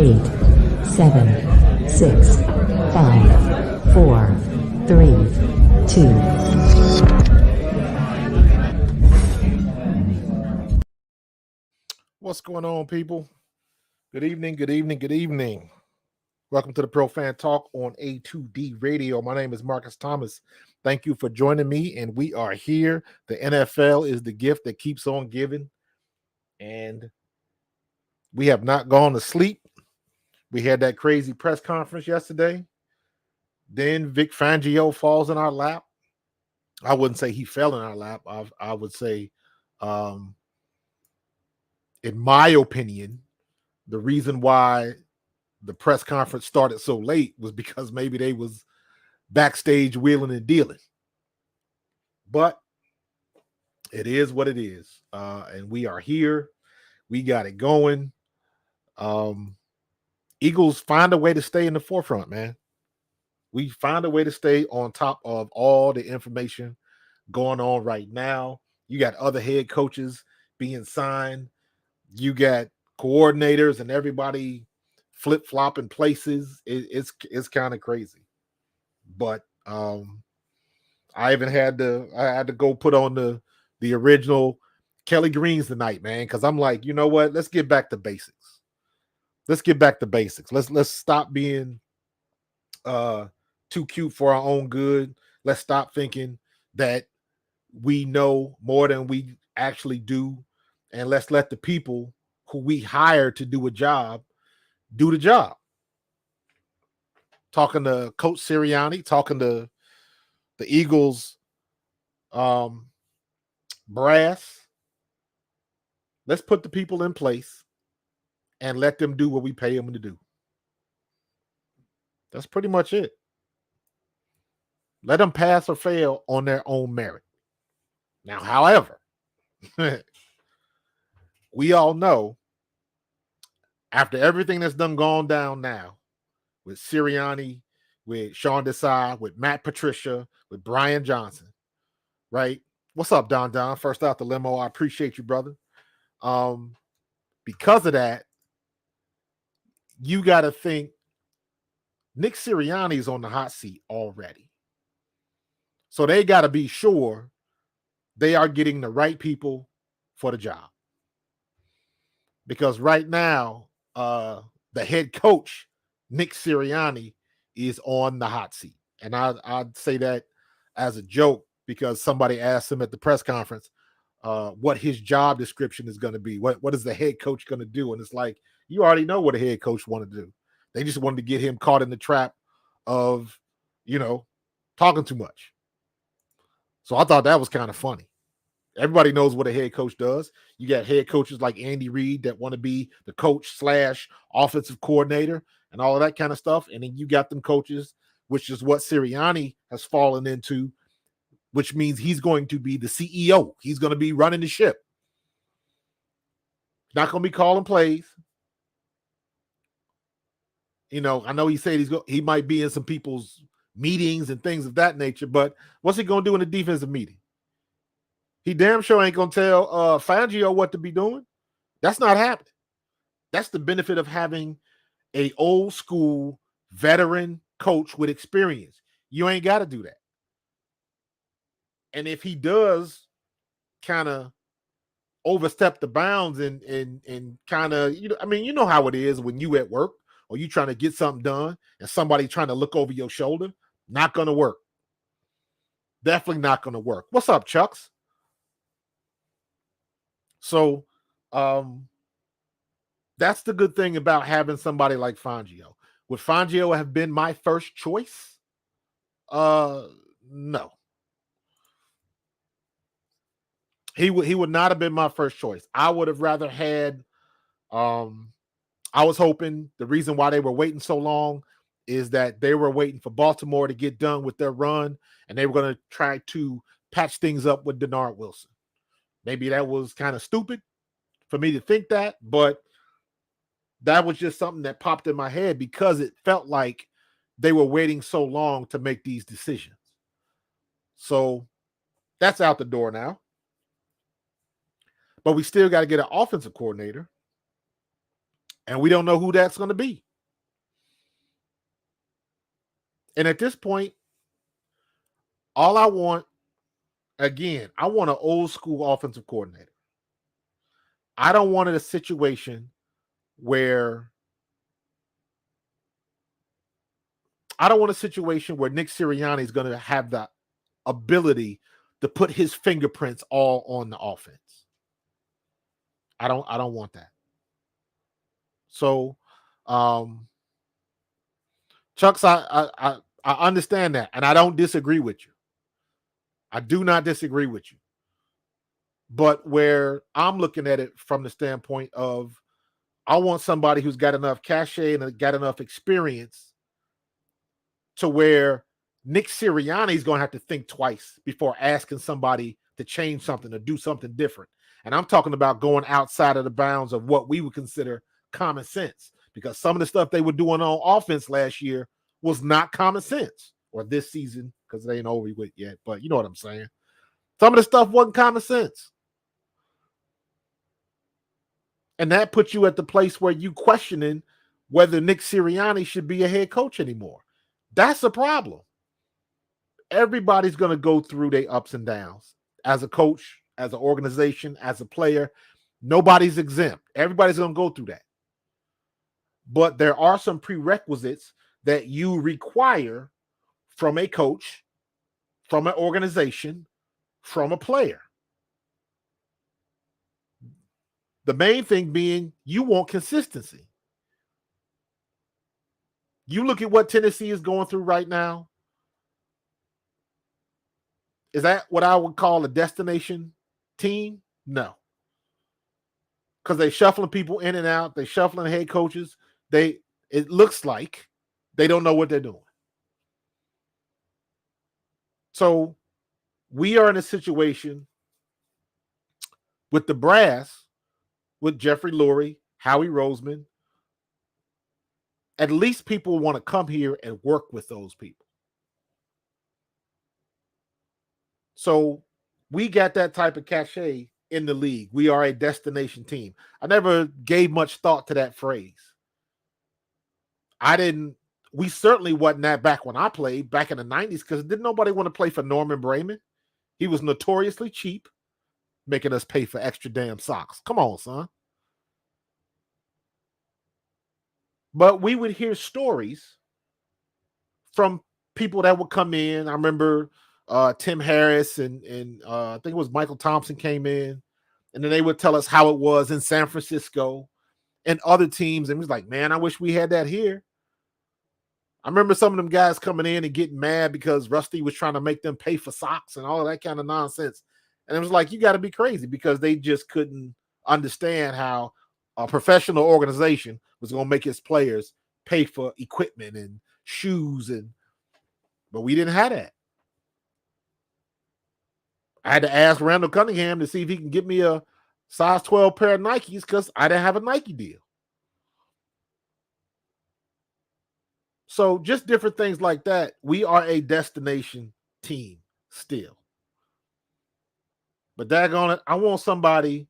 8, 7, 6, 5, 4, 3, 2. What's going on, people? Good evening, good evening, good evening. Welcome to the Pro Fan Talk on A2D Radio. My name is Marcus Thomas. Thank you for joining me, and we are here. The NFL is the gift that keeps on giving, and we have not gone to sleep. We had that crazy press conference yesterday. Then Vic Fangio falls in our lap. I wouldn't say he fell in our lap. I would say, in my opinion, the reason why the press conference started so late was because maybe they was backstage wheeling and dealing. But it is what it is. And we are here. We got it going. Eagles find a way to stay in the forefront, man. We find a way to stay on top of all the information going on right now. You got other head coaches being signed. You got coordinators and everybody flip-flopping places. It's kind of crazy. But I even had to go put on the original Kelly Greens tonight, man, because I'm like, you know what? Let's get back to basics. Let's get back to basics. Let's stop being too cute for our own good. Let's stop thinking that we know more than we actually do, and let's let the people who we hire to do a job do the job. Talking to Coach Sirianni, talking to the Eagles brass. Let's put the people in place and let them do what we pay them to do. That's pretty much it. Let them pass or fail on their own merit. Now, however, we all know after everything that's done gone down now with Sirianni, with Sean Desai, with Matt Patricia, with Brian Johnson, right? What's up, Don Don? First out the limo. I appreciate you, brother. Because of that, you got to think Nick Sirianni is on the hot seat already. So they got to be sure they are getting the right people for the job. Because right now, the head coach, Nick Sirianni, is on the hot seat. And I'd say that as a joke because somebody asked him at the press conference what his job description is going to be. What is the head coach going to do? And it's like, you already know what a head coach wanted to do. They just wanted to get him caught in the trap of, talking too much. So I thought that was kind of funny. Everybody knows what a head coach does. You got head coaches like Andy Reid that want to be the coach / offensive coordinator and all of that kind of stuff. And then you got them coaches, which is what Sirianni has fallen into, which means he's going to be the CEO. He's going to be running the ship. Not going to be calling plays. I know he said he might be in some people's meetings and things of that nature, but what's he going to do in a defensive meeting? He damn sure ain't going to tell Fangio what to be doing. That's not happening. That's the benefit of having a old school veteran coach with experience. You ain't got to do that. And if he does kind of overstep the bounds and kind of, you know how it is when you at work or you trying to get something done and somebody trying to look over your shoulder, not going to work. Definitely not going to work. What's up, Chucks? So that's the good thing about having somebody like Fangio. Would Fangio have been my first choice? No. He would not have been my first choice. I would have rather had I was hoping the reason why they were waiting so long is that they were waiting for Baltimore to get done with their run and they were going to try to patch things up with Denard Wilson. Maybe that was kind of stupid for me to think that, but that was just something that popped in my head because it felt like they were waiting so long to make these decisions. So that's out the door now. But we still got to get an offensive coordinator. And we don't know who that's going to be. And at this point, all I want, again, I want an old school offensive coordinator. I don't want a situation where Nick Sirianni is going to have the ability to put his fingerprints all on the offense. I don't want that. So, Chucks, I understand that, and I don't disagree with you. I do not disagree with you. But where I'm looking at it from the standpoint of, I want somebody who's got enough cachet and got enough experience to where Nick Sirianni is going to have to think twice before asking somebody to change something or do something different. And I'm talking about going outside of the bounds of what we would consider common sense, because some of the stuff they were doing on offense last year was not common sense, or this season, because it ain't over with yet. But you know what I'm saying? Some of the stuff wasn't common sense. And that puts you at the place where you questioning whether Nick Sirianni should be a head coach anymore. That's a problem. Everybody's going to go through their ups and downs as a coach, as an organization, as a player. Nobody's exempt. Everybody's going to go through that. But there are some prerequisites that you require from a coach, from an organization, from a player. The main thing being, you want consistency. You look at what Tennessee is going through right now. Is that what I would call a destination team? No. Because they're shuffling people in and out. They're shuffling head coaches. It looks like they don't know what they're doing. So we are in a situation with the brass, with Jeffrey Lurie, Howie Roseman. At least people want to come here and work with those people. So we got that type of cachet in the league. We are a destination team. I never gave much thought to that phrase. We certainly wasn't that back when I played back in the 90s, because didn't nobody want to play for Norman Brayman? He was notoriously cheap, making us pay for extra damn socks. Come on, son. But we would hear stories from people that would come in. I remember Tim Harris and I think it was Michael Thompson came in, and then they would tell us how it was in San Francisco and other teams. And it was like, man, I wish we had that here. I remember some of them guys coming in and getting mad because Rusty was trying to make them pay for socks and all of that kind of nonsense. And it was like, you got to be crazy, because they just couldn't understand how a professional organization was going to make its players pay for equipment and shoes. But we didn't have that. I had to ask Randall Cunningham to see if he can get me a size 12 pair of Nikes, because I didn't have a Nike deal. So just different things like that. We are a destination team still. But daggone it, I want somebody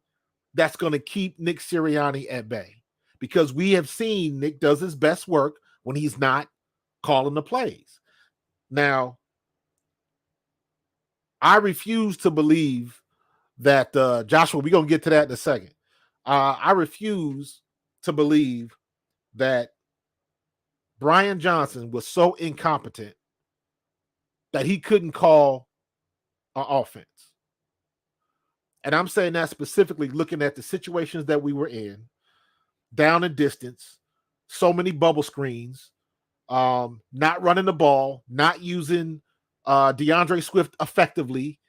that's going to keep Nick Sirianni at bay, because we have seen Nick does his best work when he's not calling the plays. Now, I refuse to believe that Joshua, we're going to get to that in a second. I refuse to believe that Brian Johnson was so incompetent that he couldn't call an offense. And I'm saying that specifically looking at the situations that we were in, down and distance, so many bubble screens, not running the ball, not using DeAndre Swift effectively,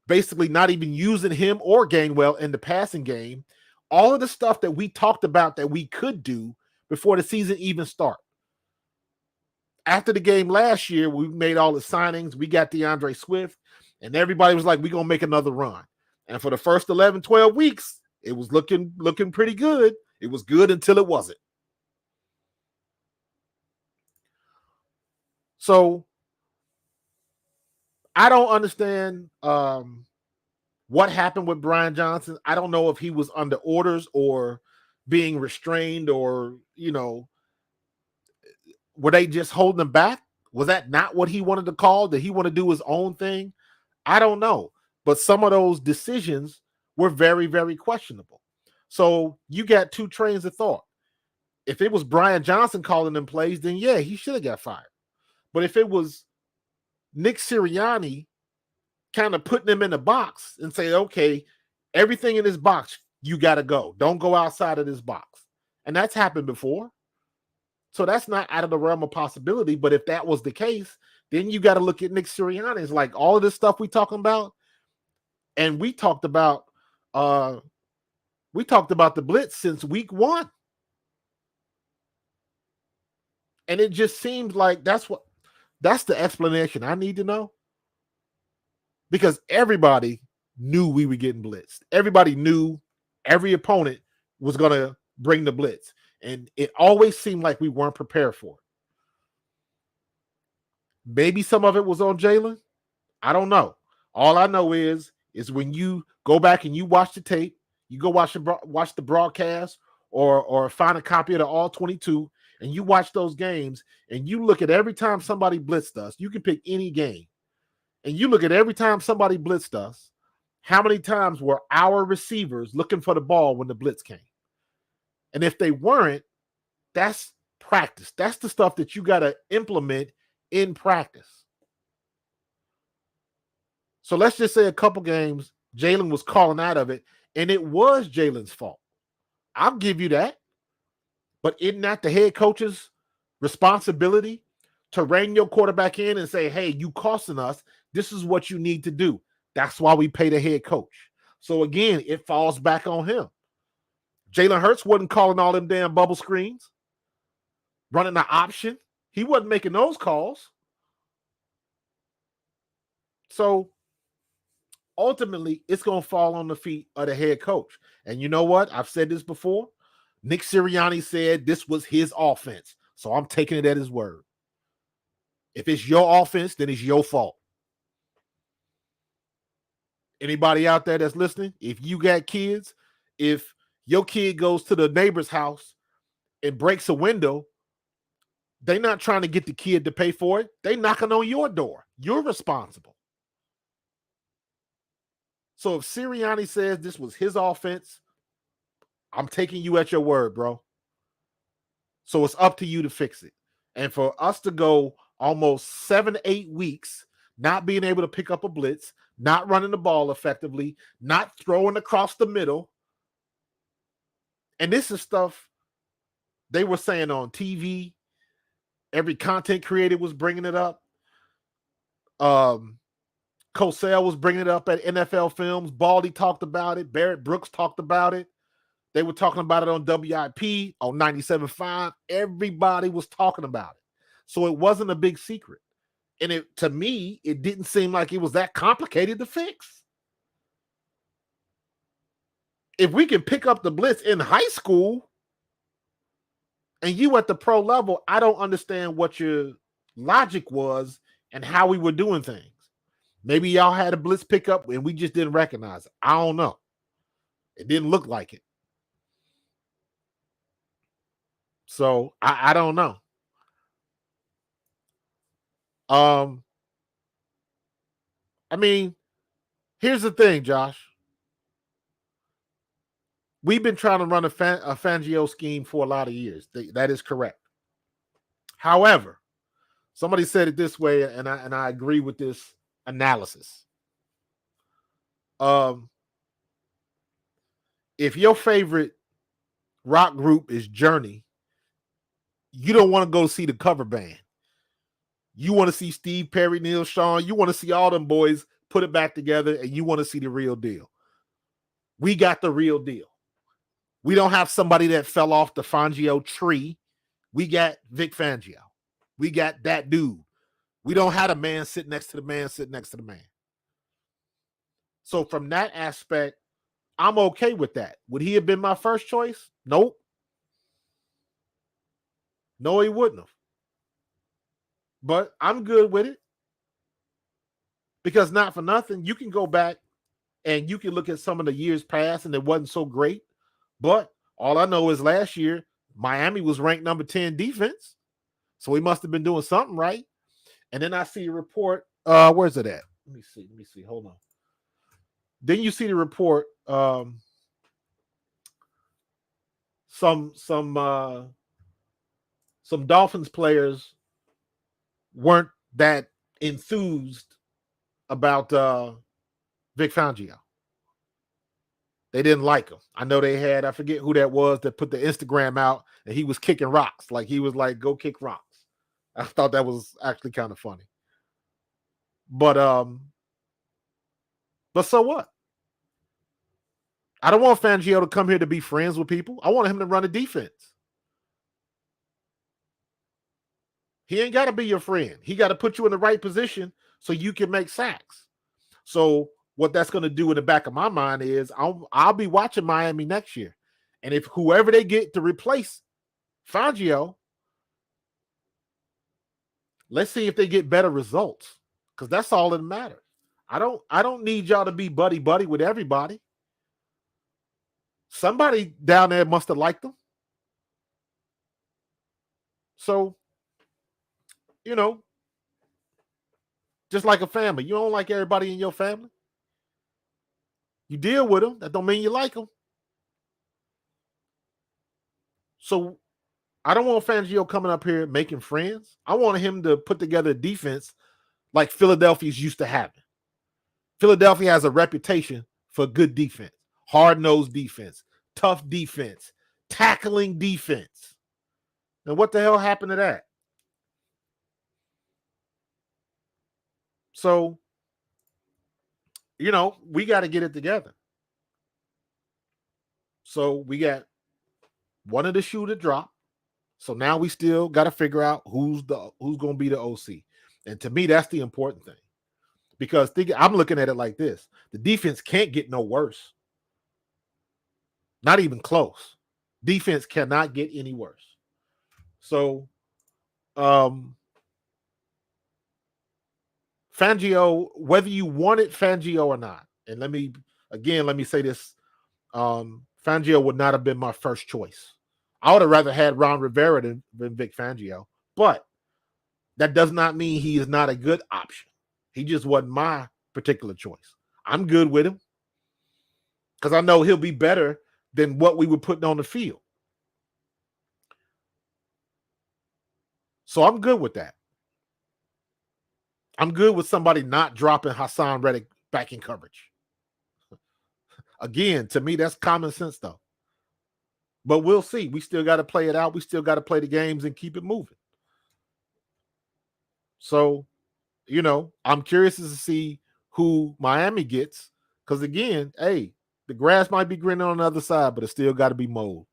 basically not even using him or Gainwell in the passing game. All of the stuff that we talked about that we could do before the season even started. After the game last year, we made all the signings. We got DeAndre Swift, and everybody was like, we're going to make another run. And for the first 11, 12 weeks, it was looking pretty good. It was good until it wasn't. So I don't understand what happened with Brian Johnson. I don't know if he was under orders or being restrained or, were they just holding him back? Was that not what he wanted to call? Did he want to do his own thing? I don't know. But some of those decisions were very, very questionable. So you got two trains of thought. If it was Brian Johnson calling them plays, then yeah, he should have got fired. But if it was Nick Sirianni kind of putting him in the box and say, okay, everything in this box, you got to go. Don't go outside of this box. And that's happened before. So that's not out of the realm of possibility. But if that was the case, then you got to look at Nick Sirianni. It's like all of this stuff we talking about, and we talked about the blitz since week 1. And it just seems like that's the explanation I need to know. Because everybody knew we were getting blitzed. Everybody knew every opponent was going to bring the blitz. And it always seemed like we weren't prepared for it. Maybe some of it was on Jalen. I don't know. All I know is when you go back and you watch the tape, you go watch the broadcast or find a copy of the All 22, and you watch those games, and you look at every time somebody blitzed us. You can pick any game. And you look at every time somebody blitzed us, how many times were our receivers looking for the ball when the blitz came? And if they weren't, that's practice. That's the stuff that you got to implement in practice. So let's just say a couple games, Jalen was calling out of it, and it was Jalen's fault. I'll give you that. But isn't that the head coach's responsibility to rein your quarterback in and say, hey, you costing us. This is what you need to do. That's why we pay the head coach. So again, it falls back on him. Jalen Hurts wasn't calling all them damn bubble screens, running the option. He wasn't making those calls. So ultimately, it's going to fall on the feet of the head coach. And you know what? I've said this before. Nick Sirianni said this was his offense. So I'm taking it at his word. If it's your offense, then it's your fault. Anybody out there that's listening, if you got kids, if your kid goes to the neighbor's house and breaks a window, they're not trying to get the kid to pay for it. They're knocking on your door. You're responsible. So if Sirianni says this was his offense, I'm taking you at your word, bro. So it's up to you to fix it. And for us to go almost 7-8 weeks not being able to pick up a blitz, not running the ball effectively, not throwing across the middle. And this is stuff they were saying on TV. Every content creator was bringing it up. Cosell was bringing it up at NFL Films. Baldy talked about it. Barrett Brooks talked about it. They were talking about it on WIP, on 97.5. Everybody was talking about it. So it wasn't a big secret. And to me, it didn't seem like it was that complicated to fix. If we can pick up the blitz in high school and you at the pro level, I don't understand what your logic was and how we were doing things. Maybe y'all had a blitz pickup and we just didn't recognize it. I don't know. It didn't look like it. So I don't know. I mean, here's the thing, Josh. We've been trying to run a Fangio scheme for a lot of years. That is correct. However, somebody said it this way, and I agree with this analysis. If your favorite rock group is Journey, you don't want to go see the cover band. You want to see Steve Perry, Neil Sean. You want to see all them boys put it back together, and you want to see the real deal. We got the real deal. We don't have somebody that fell off the Fangio tree. We got Vic Fangio. We got that dude. We don't have a man sit next to the man, sit next to the man. So from that aspect, I'm okay with that. Would he have been my first choice? Nope. No, he wouldn't have. But I'm good with it. Because not for nothing, you can go back and you can look at some of the years past and it wasn't so great. But All I know is last year, Miami was ranked number 10 defense. So he must have been doing something right. And then I see a report. Where's it at? Let me see. Hold on. Then you see the report. Some Dolphins players weren't that enthused about Vic Fangio. They didn't like him. I know they had, I forget who that was that put the Instagram out and he was kicking rocks. Like he was like, go kick rocks. I thought that was actually kind of funny. But so what? I don't want Fangio to come here to be friends with people. I want him to run a defense. He ain't got to be your friend. He got to put you in the right position so you can make sacks. So what that's going to do in the back of my mind is I'll be watching Miami next year. And if whoever they get to replace Fangio, let's see if they get better results, because that's all that matters. I don't need y'all to be buddy with everybody. Somebody down there must have liked them. So, just like a family. You don't like everybody in your family. You deal with them. That don't mean you like them. So I don't want Fangio coming up here making friends. I want him to put together a defense like Philadelphia's used to having. Philadelphia has a reputation for good defense, hard-nosed defense, tough defense, tackling defense. And what the hell happened to that? So, we got to get it together. So we got one of the shoe to drop. So now we still got to figure out who's going to be the OC. And to me, that's the important thing. Because I'm looking at it like this. The defense can't get no worse. Not even close. Defense cannot get any worse. So, Fangio, whether you wanted Fangio or not, and let me say this, Fangio would not have been my first choice. I would have rather had Ron Rivera than Vic Fangio, but that does not mean he is not a good option. He just wasn't my particular choice. I'm good with him because I know he'll be better than what we were putting on the field. So I'm good with that. I'm good with somebody not dropping Hassan Reddick back in coverage. Again, to me, that's common sense, though. But we'll see. We still got to play it out. We still got to play the games and keep it moving. So, I'm curious to see who Miami gets. Because, again, hey, the grass might be greener on the other side, but it still got to be mowed.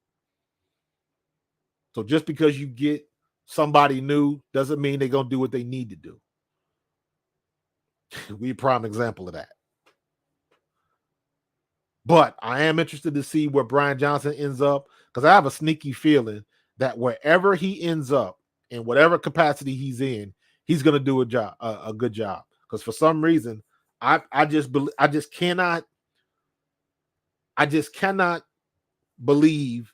So just because you get somebody new doesn't mean they're going to do what they need to do. We a prime example of that. But I am interested to see where Brian Johnson ends up, because I have a sneaky feeling that wherever he ends up, in whatever capacity he's in, he's going to do a good job. Because for some reason, I just cannot believe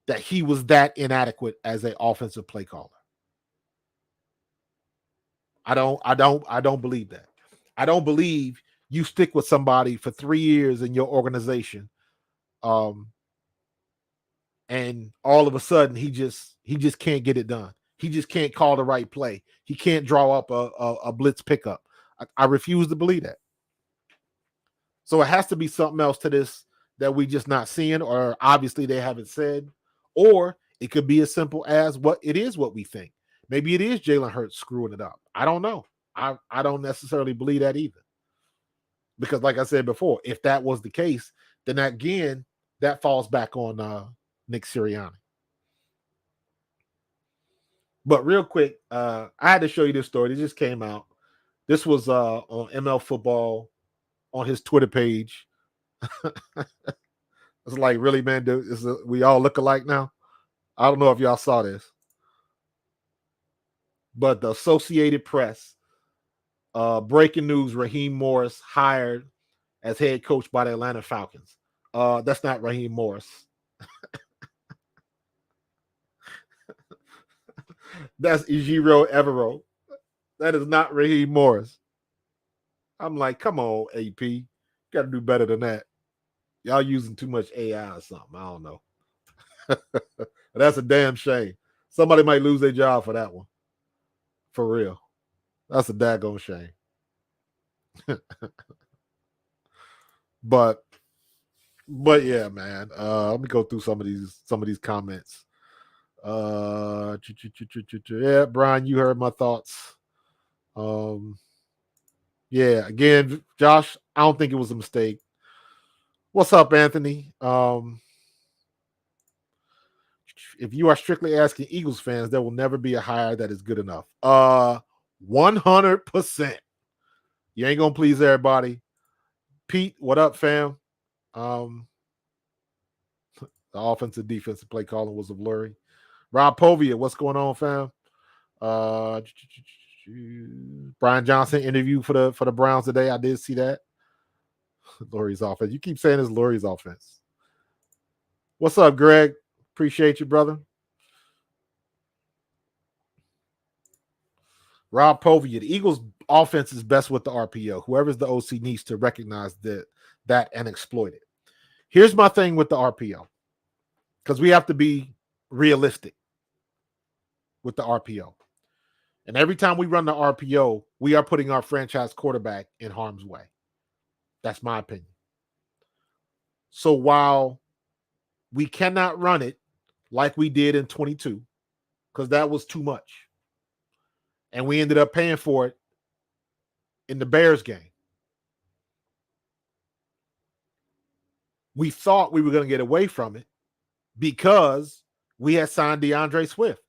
that he was that inadequate as an offensive play caller. I don't believe that. I don't believe you stick with somebody for 3 years in your organization, and all of a sudden he just can't get it done. He just can't call the right play. He can't draw up a blitz pickup. I refuse to believe that. So it has to be something else to this that we just not seeing, or obviously they haven't said, or it could be as simple as what we think. Maybe it is Jalen Hurts screwing it up. I don't know. I don't necessarily believe that either. Because like I said before, if that was the case, then again, that falls back on Nick Sirianni. But real quick, I had to show you this story. It just came out. This was on ML Football on his Twitter page. It's like, really, man, we all look alike now? I don't know if y'all saw this. But the Associated Press, breaking news, Raheem Morris hired as head coach by the Atlanta Falcons. That's not Raheem Morris. That's Ejiro Evero. That is not Raheem Morris. I'm like, come on, AP. You got to do better than that. Y'all using too much AI or something. I don't know. That's a damn shame. Somebody might lose their job for that one. For real. That's a daggone shame. But yeah, man. Let me go through some of these comments. Yeah, Brian, you heard my thoughts. Yeah, again, Josh, I don't think it was a mistake. What's up, Anthony? If you are strictly asking Eagles fans, there will never be a hire that is good enough. 100%. You ain't gonna please everybody. Pete, what up, fam? The offensive defensive play calling was a blurry. Rob Povia, what's going on, fam? Brian Johnson interview for the Browns today. I did see that. Lurie's offense. You keep saying it's Lurie's offense. What's up, Greg? Appreciate you, brother. Rob Povia, the Eagles' offense is best with the RPO. Whoever's the OC needs to recognize that and exploit it. Here's my thing with the RPO, because we have to be realistic with the RPO. And every time we run the RPO, we are putting our franchise quarterback in harm's way. That's my opinion. So while we cannot run it like we did in 22, because that was too much, and we ended up paying for it in the Bears game, we thought we were going to get away from it because we had signed DeAndre Swift.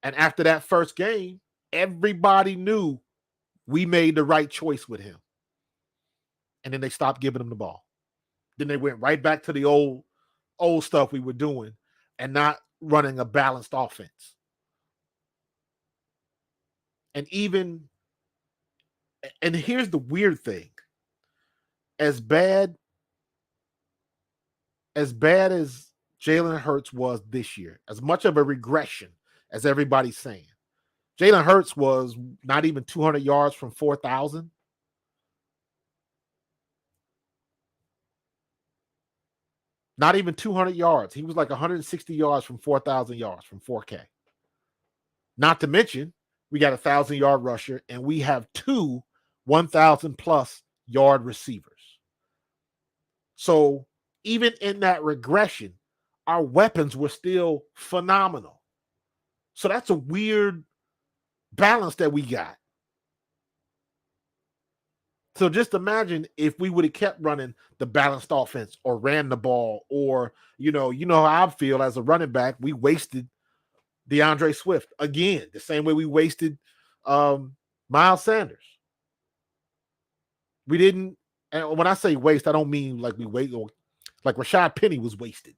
And after that first game, everybody knew we made the right choice with him. And then they stopped giving him the ball. Then they went right back to the old stuff we were doing and not running a balanced offense. And here's the weird thing. As bad as Jalen Hurts was this year, as much of a regression as everybody's saying, Jalen Hurts was not even 200 yards from 4,000. Not even 200 yards. He was like 160 yards from 4,000 yards from 4K. Not to mention, we got a 1,000-yard rusher, and we have 2 1,000-plus yard receivers. So even in that regression, our weapons were still phenomenal. So that's a weird balance that we got. So just imagine if we would have kept running the balanced offense or ran the ball, or, you know how I feel as a running back, we wasted DeAndre Swift again, the same way we wasted Miles Sanders. We didn't, and when I say waste, I don't mean like we wait, like Rashad Penny was wasted.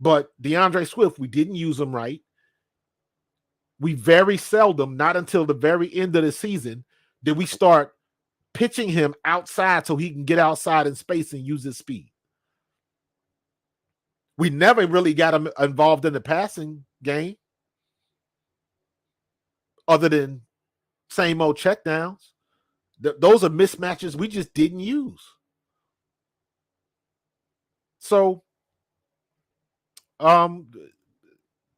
But DeAndre Swift, we didn't use him right. We very seldom, not until the very end of the season, did we start pitching him outside so he can get outside in space and use his speed. We never really got him involved in the passing game other than same old checkdowns. Those are mismatches we just didn't use. So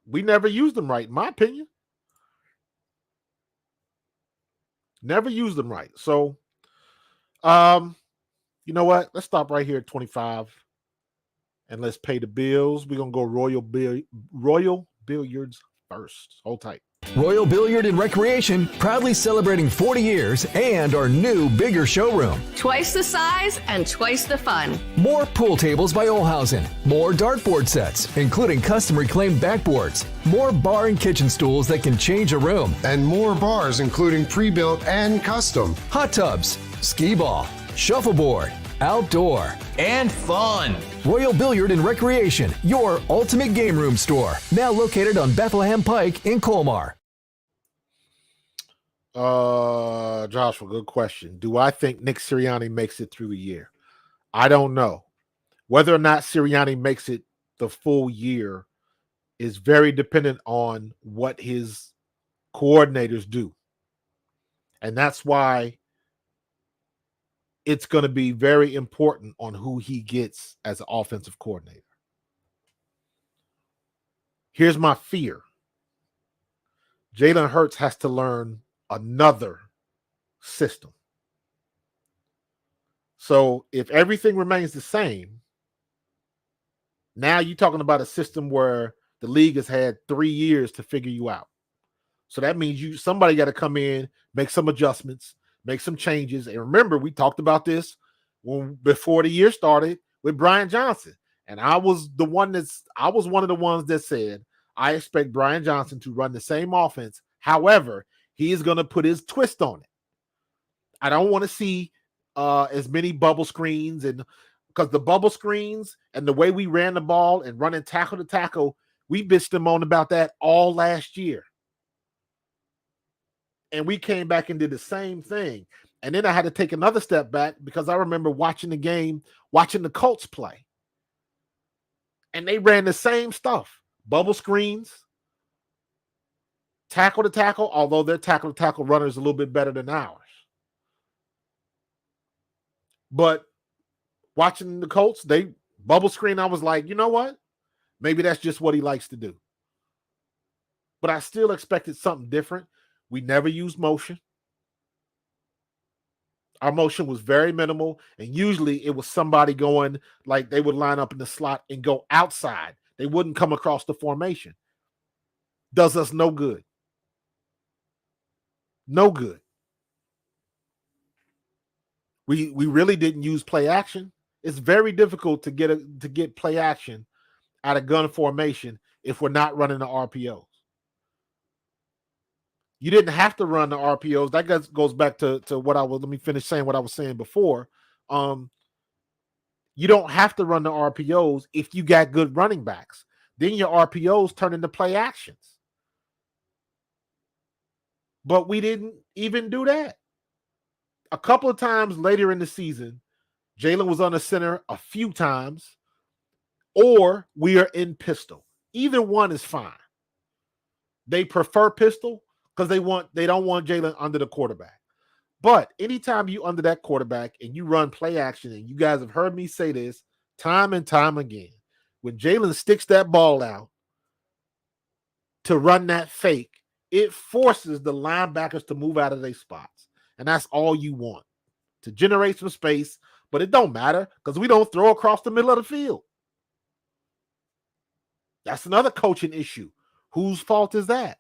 we never used them right, in my opinion. Never used them right. So, you know what? Let's stop right here at 25 and let's pay the bills. We're going to go Royal Billiards first. Hold tight. Royal Billiard and Recreation, proudly celebrating 40 years and our new, bigger showroom. Twice the size and twice the fun. More pool tables by Olhausen. More dartboard sets, including custom reclaimed backboards. More bar and kitchen stools that can change a room. And more bars, including pre-built and custom. Hot tubs, skee ball, shuffleboard, outdoor, and fun. Royal Billiard and Recreation, your ultimate game room store. Now located on Bethlehem Pike in Colmar. Joshua, good question. Do I think Nick Sirianni makes it through a year? I don't know. Whether or not Sirianni makes it the full year is very dependent on what his coordinators do. And that's why it's going to be very important on who he gets as an offensive coordinator. Here's my fear. Jalen Hurts has to learn another system. So if everything remains the same, now you're talking about a system where the league has had 3 years to figure you out. So that means somebody got to come in, make some adjustments, make some changes. And remember, we talked about this before the year started with Brian Johnson. And I was one of the ones that said, I expect Brian Johnson to run the same offense. However, he is going to put his twist on it. I don't want to see as many bubble screens, and because the bubble screens and the way we ran the ball and running tackle to tackle, we bitched them on about that all last year. And we came back and did the same thing. And then I had to take another step back because I remember watching the game, watching the Colts play. And they ran the same stuff. Bubble screens, tackle to tackle, although their tackle to tackle runner is a little bit better than ours. But watching the Colts, they bubble screen, I was like, you know what? Maybe that's just what he likes to do. But I still expected something different. We never used motion. Our motion was very minimal, and usually it was somebody going, like they would line up in the slot and go outside. They wouldn't come across the formation. Does us no good. No good. We really didn't use play action. It's very difficult to get play action out of gun formation if we're not running the RPOs. You didn't have to run the RPOs. That goes back to what let me finish saying what I was saying before. You don't have to run the RPOs if you got good running backs. Then your RPOs turn into play actions. But we didn't even do that. A couple of times later in the season, Jalen was on the center a few times, or we are in pistol. Either one is fine. They prefer pistol because they don't want Jalen under the quarterback. But anytime you under that quarterback and you run play action, and you guys have heard me say this time and time again, when Jalen sticks that ball out to run that fake, it forces the linebackers to move out of their spots. And that's all you want, to generate some space. But it don't matter because we don't throw across the middle of the field. That's another coaching issue. Whose fault is that?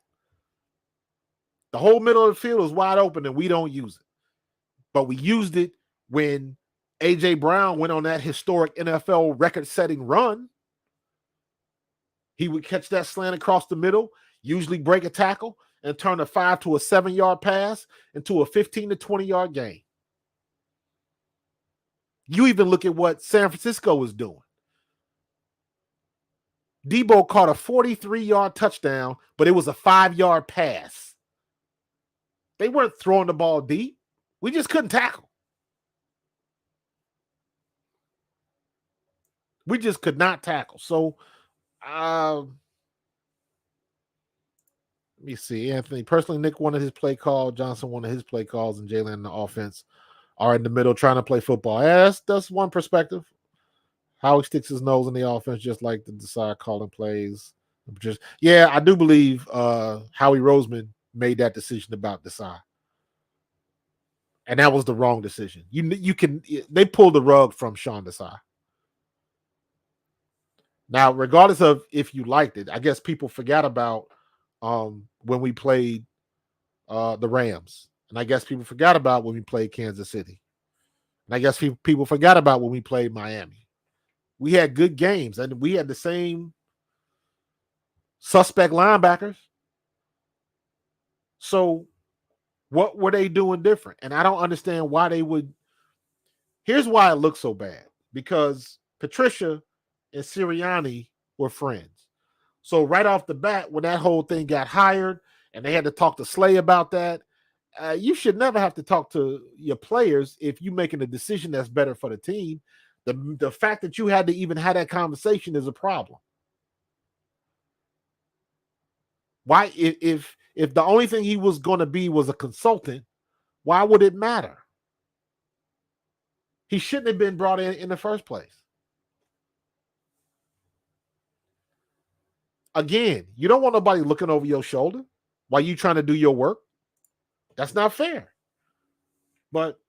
The whole middle of the field is wide open and we don't use it. But we used it when A.J. Brown went on that historic NFL record-setting run. He would catch that slant across the middle, usually break a tackle, and turn a 5 to a 7-yard pass into a 15 to 20-yard gain. You even look at what San Francisco was doing. Debo caught a 43-yard touchdown, but it was a 5-yard pass. They weren't throwing the ball deep. We just couldn't tackle. We just could not tackle. So, let me see. Anthony, personally, Nick wanted his play call. Johnson wanted his play calls, and Jalen and the offense are in the middle trying to play football. Yeah, that's one perspective. Howie sticks his nose in the offense just like to decide calling plays. I do believe Howie Roseman made that decision about Desai. And that was the wrong decision. They pulled the rug from Sean Desai. Now, regardless of if you liked it, I guess people forgot about when we played the Rams. And I guess people forgot about when we played Kansas City. And I guess people forgot about when we played Miami. We had good games, and we had the same suspect linebackers. So what were they doing different? And I don't understand why they would. Here's why it looks so bad. Because Patricia and Sirianni were friends. So right off the bat, when that whole thing got hired and they had to talk to Slay about that, you should never have to talk to your players if you're making a decision that's better for the team. The fact that you had to even have that conversation is a problem. Why, if the only thing he was going to be was a consultant, why would it matter? He shouldn't have been brought in the first place. Again, you don't want nobody looking over your shoulder while you trying to do your work. That's not fair. But,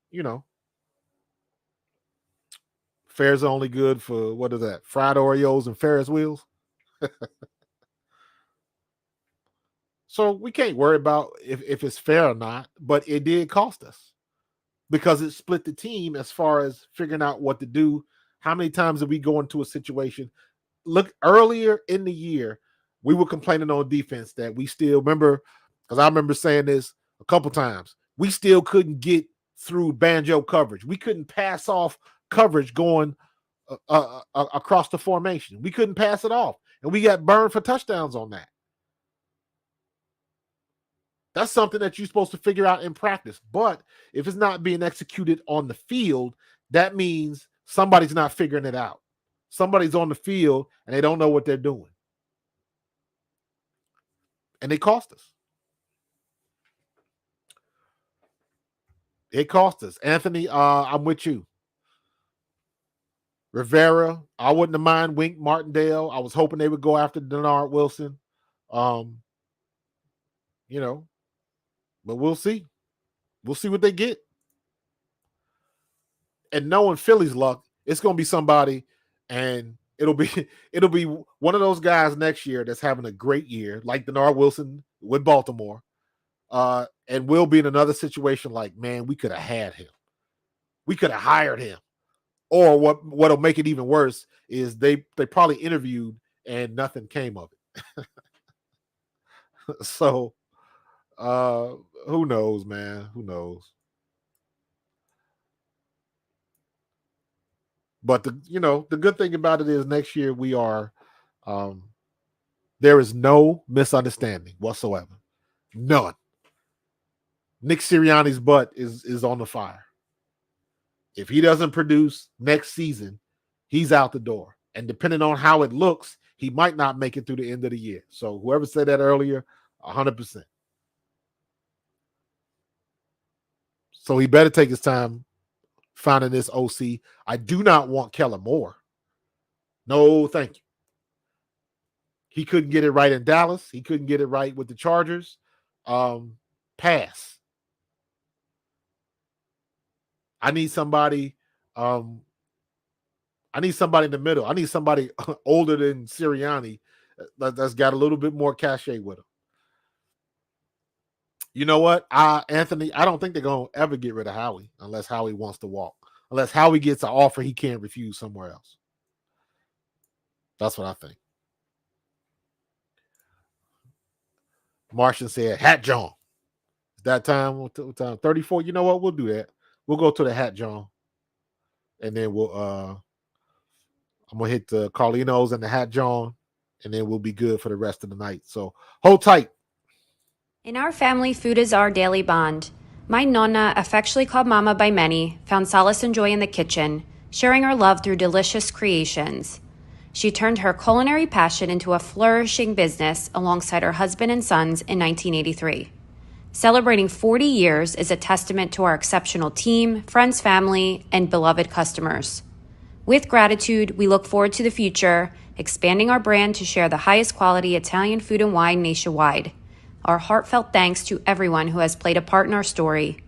fair's only good for, what is that, fried Oreos and Ferris wheels? So we can't worry about if it's fair or not, but it did cost us because it split the team as far as figuring out what to do. How many times did we go into a situation? Look, earlier in the year, we were complaining on defense that we still, remember, because I remember saying this a couple times, we still couldn't get through banjo coverage. We couldn't pass off coverage going across the formation. We couldn't pass it off, and we got burned for touchdowns on that. That's something that you're supposed to figure out in practice. But if it's not being executed on the field, that means somebody's not figuring it out. Somebody's on the field and they don't know what they're doing. And they cost us. It cost us. Anthony, I'm with you. Rivera, I wouldn't have mind Wink Martindale. I was hoping they would go after Denard Wilson. But we'll see. We'll see what they get. And knowing Philly's luck, it's going to be somebody, and it'll be one of those guys next year that's having a great year, like Denard Wilson with Baltimore. And we'll be in another situation like, man, we could have had him. We could have hired him. Or what'll make it even worse is they probably interviewed and nothing came of it. So who knows, man? Who knows? But the good thing about it is next year we are there is no misunderstanding whatsoever. None. Nick Sirianni's butt is on the fire. If he doesn't produce next season, he's out the door. And depending on how it looks, he might not make it through the end of the year. So whoever said that earlier, 100%. So he better take his time finding this OC. I do not want Kellen Moore. No, thank you. He couldn't get it right in Dallas. He couldn't get it right with the Chargers. Pass. I need somebody. I need somebody in the middle. I need somebody older than Sirianni that's got a little bit more cachet with him. You know what, Anthony? I don't think they're going to ever get rid of Howie unless Howie wants to walk. Unless Howie gets an offer he can't refuse somewhere else. That's what I think. Martian said, Hat John. Is that time? What time? 34? You know what? We'll do that. We'll go to the Hat John. And then we'll I'm going to hit the Carlinos and the Hat John. And then we'll be good for the rest of the night. So hold tight. In our family, food is our daily bond. My nonna, affectionately called Mama by many, found solace and joy in the kitchen, sharing her love through delicious creations. She turned her culinary passion into a flourishing business alongside her husband and sons in 1983. Celebrating 40 years is a testament to our exceptional team, friends, family, and beloved customers. With gratitude, we look forward to the future, expanding our brand to share the highest quality Italian food and wine nationwide. Our heartfelt thanks to everyone who has played a part in our story.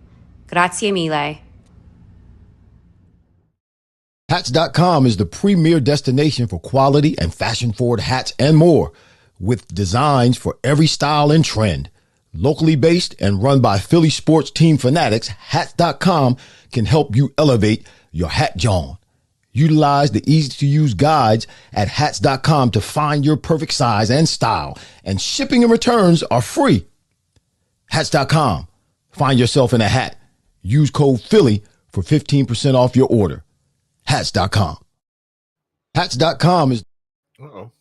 Grazie mille. Hats.com is the premier destination for quality and fashion-forward hats and more, with designs for every style and trend. Locally based and run by Philly sports team fanatics, Hats.com can help you elevate your hat John. Utilize the easy-to-use guides at Hats.com to find your perfect size and style, and shipping and returns are free. Hats.com. Find yourself in a hat. Use code Philly for 15% off your order. Hats.com. Hats.com is... Uh-oh.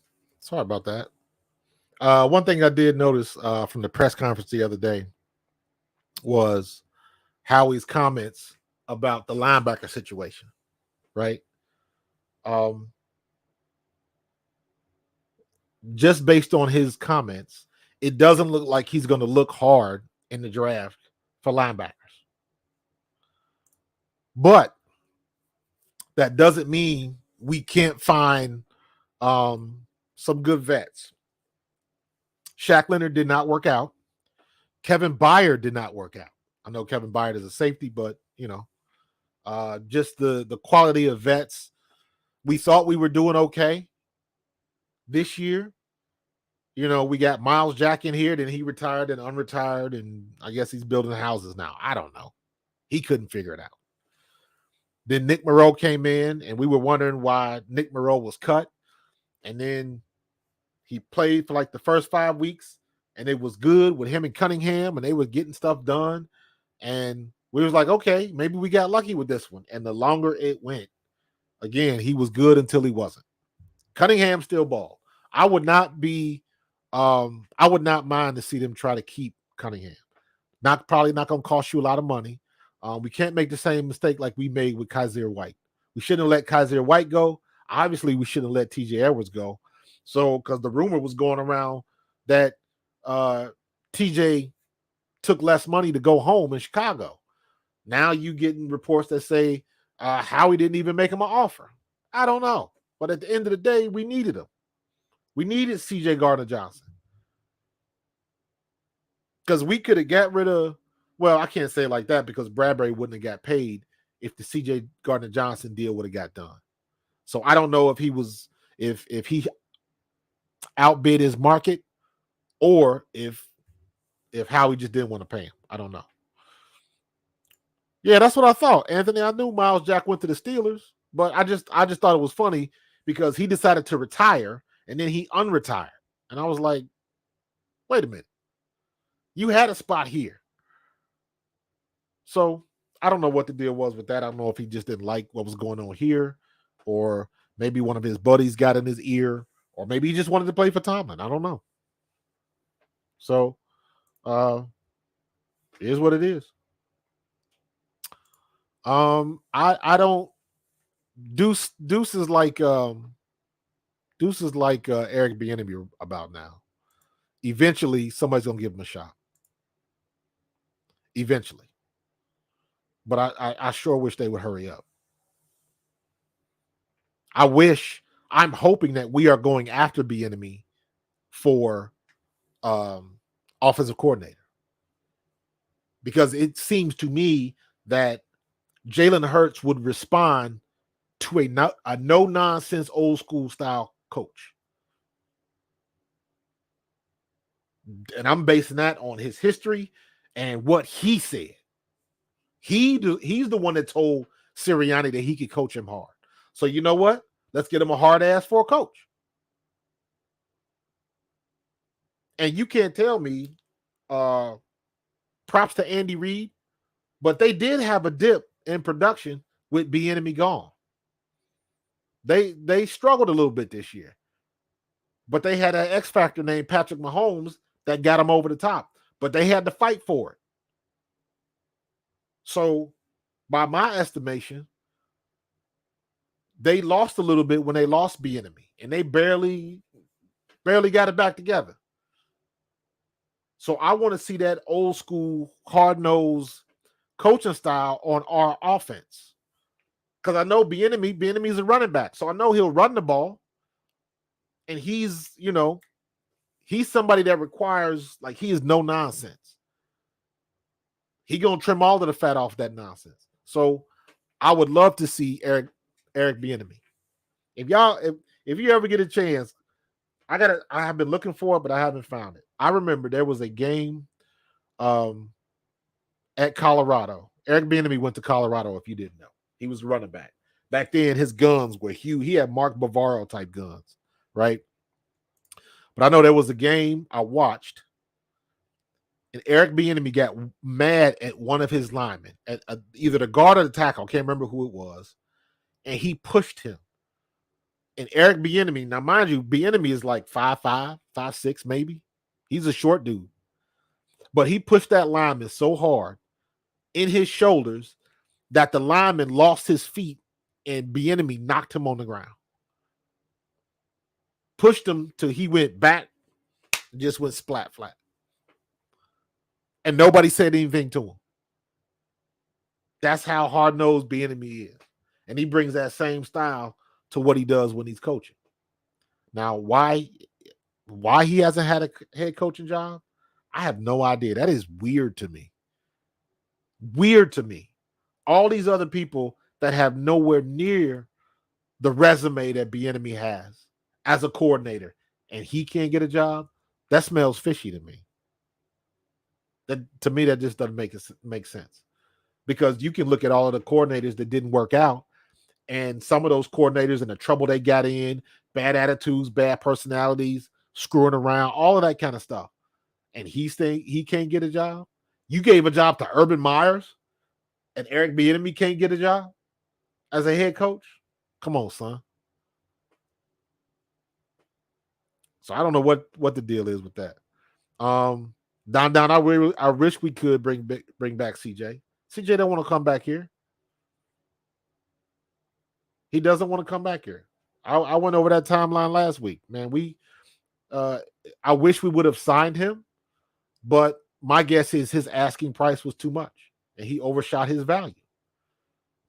Sorry about that. One thing I did notice from the press conference the other day was Howie's comments about the linebacker situation, right? Just based on his comments, it doesn't look like he's going to look hard in the draft for linebackers. But that doesn't mean we can't find some good vets. Shaq Leonard did not work out. Kevin Byard did not work out. I know Kevin Byard is a safety, but, just the quality of vets. We thought we were doing okay this year. We got Miles Jack in here, then he retired and unretired, and I guess he's building houses now. I don't know. He couldn't figure it out. Then Nick Moreau came in, and we were wondering why Nick Moreau was cut. And then he played for like the first 5 weeks, and it was good with him and Cunningham, and they were getting stuff done. And we was like, okay, maybe we got lucky with this one. And the longer it went, again, he was good until he wasn't. Cunningham still balled. I would not mind to see them try to keep Cunningham. Probably not going to cost you a lot of money. We can't make the same mistake like we made with Kaiser White. We shouldn't have let Kaiser White go. Obviously, we shouldn't have let TJ Edwards go. So, because the rumor was going around that TJ took less money to go home in Chicago. Now you getting reports that say Howie didn't even make him an offer. I don't know. But at the end of the day, we needed him. We needed CJ Gardner-Johnson. Because we could have got rid of, well, I can't say it like that because Bradbury wouldn't have got paid if the CJ Gardner-Johnson deal would have got done. So I don't know if he outbid his market or if Howie just didn't want to pay him. I don't know. Yeah, that's what I thought. Anthony, I knew Miles Jack went to the Steelers, but I just thought it was funny because he decided to retire and then he unretired. And I was like, wait a minute. You had a spot here. So I don't know what the deal was with that. I don't know if he just didn't like what was going on here, or maybe one of his buddies got in his ear, or maybe he just wanted to play for Tomlin. I don't know. So it is what it is. I don't Deuce is like Eric Bieniemy about now. Eventually somebody's gonna give him a shot. Eventually. But I sure wish they would hurry up. I'm hoping that we are going after Bieniemy for offensive coordinator. Because it seems to me that Jalen Hurts would respond to a no-nonsense, old-school style coach. And I'm basing that on his history and what he said. He's the one that told Sirianni that he could coach him hard. So you know what? Let's get him a hard ass for a coach. And you can't tell me props to Andy Reid, but they did have a dip in production with Bieniemy gone. They struggled a little bit this year, but they had an X factor named Patrick Mahomes that got them over the top, but they had to fight for it. So by my estimation, they lost a little bit when they lost Bieniemy, and they barely got it back together. So I want to see that old school, hard-nosed coaching style on our offense. Because I know Bieniemy's a running back. So I know he'll run the ball. And he's somebody that requires, like, he is no nonsense. He going to trim all of the fat off that nonsense. So I would love to see Eric Bieniemy. If you ever get a chance, I have been looking for it, but I haven't found it. I remember there was a game at Colorado. Eric Bieniemy went to Colorado, if you didn't know. He was running back. Back then, his guns were huge. He had Mark Bavaro type guns, right? But I know there was a game I watched, and Eric Bieniemy got mad at one of his linemen, at either the guard or the tackle. I can't remember who it was, and he pushed him. And Eric Bieniemy, now mind you, Bieniemy is like 5'5", 5'6", maybe. He's a short dude. But he pushed that lineman so hard in his shoulders that the lineman lost his feet and Bieniemy knocked him on the ground. Pushed him till he went back Just went splat flat. And nobody said anything to him. That's how hard-nosed Bieniemy is. And he brings that same style to what he does when he's coaching. Now, why he hasn't had a head coaching job, I have no idea. That is weird to me. Weird to me. All these other people that have nowhere near the resume that Bieniemy has as a coordinator, and he can't get a job, that smells fishy to me. To me, that just doesn't make sense. Because you can look at all of the coordinators that didn't work out, and some of those coordinators and the trouble they got in, bad attitudes, bad personalities, screwing around, all of that kind of stuff. And he's saying he can't get a job. You gave a job to Urban Myers, and Eric Bieniemy can't get a job as a head coach? Come on, son. So I don't know what the deal is with that. Don, I wish we could bring back CJ. CJ don't want to come back here. He doesn't want to come back here. I went over that timeline last week, man. I wish we would have signed him, but my guess is his asking price was too much, and he overshot his value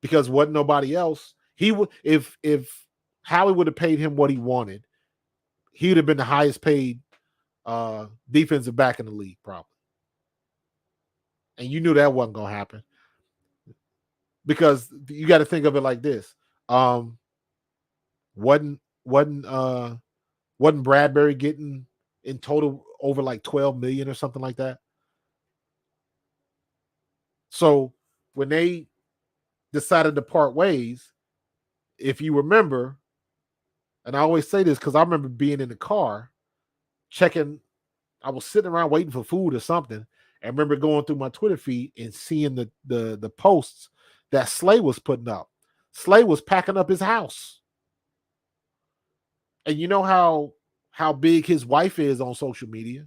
because wasn't nobody else. He would if Howie would have paid him what he wanted, he would have been the highest paid defensive back in the league, probably. And you knew that wasn't going to happen because you got to think of it like this. Wasn't Bradbury getting in total over like 12 million or something like that? So when they decided to part ways, if you remember, and I always say this because I remember being in the car checking, I was sitting around waiting for food or something. I remember going through my Twitter feed and seeing the posts that Slay was putting up. Slay was packing up his house. And you know how big his wife is on social media.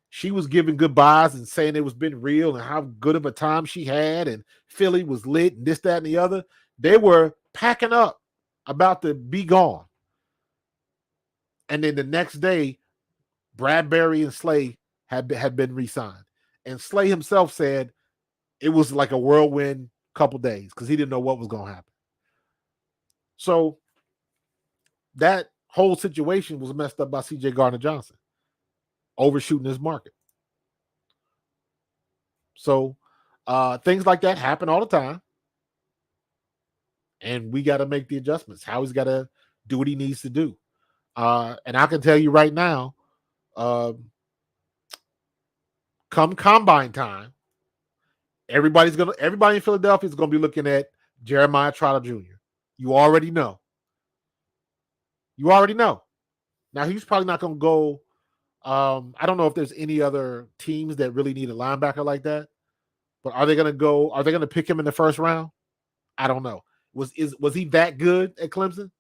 She was giving goodbyes and saying it was been real and how good of a time she had and Philly was lit and this, that, and the other. They were packing up, about to be gone. And then the next day, Bradbury and Slay had been re-signed. And Slay himself said it was like a whirlwind couple days because he didn't know what was going to happen. So that whole situation was messed up by C.J. Gardner-Johnson, overshooting his market. So things like that happen all the time. And we got to make the adjustments. Howie's got to do what he needs to do. And I can tell you right now, come combine time, everybody in Philadelphia is going to be looking at Jeremiah Trotter Jr. You already know. Now, he's probably not going to go. I don't know if there's any other teams that really need a linebacker like that. But are they going to pick him in the first round? I don't know. Was he that good at Clemson?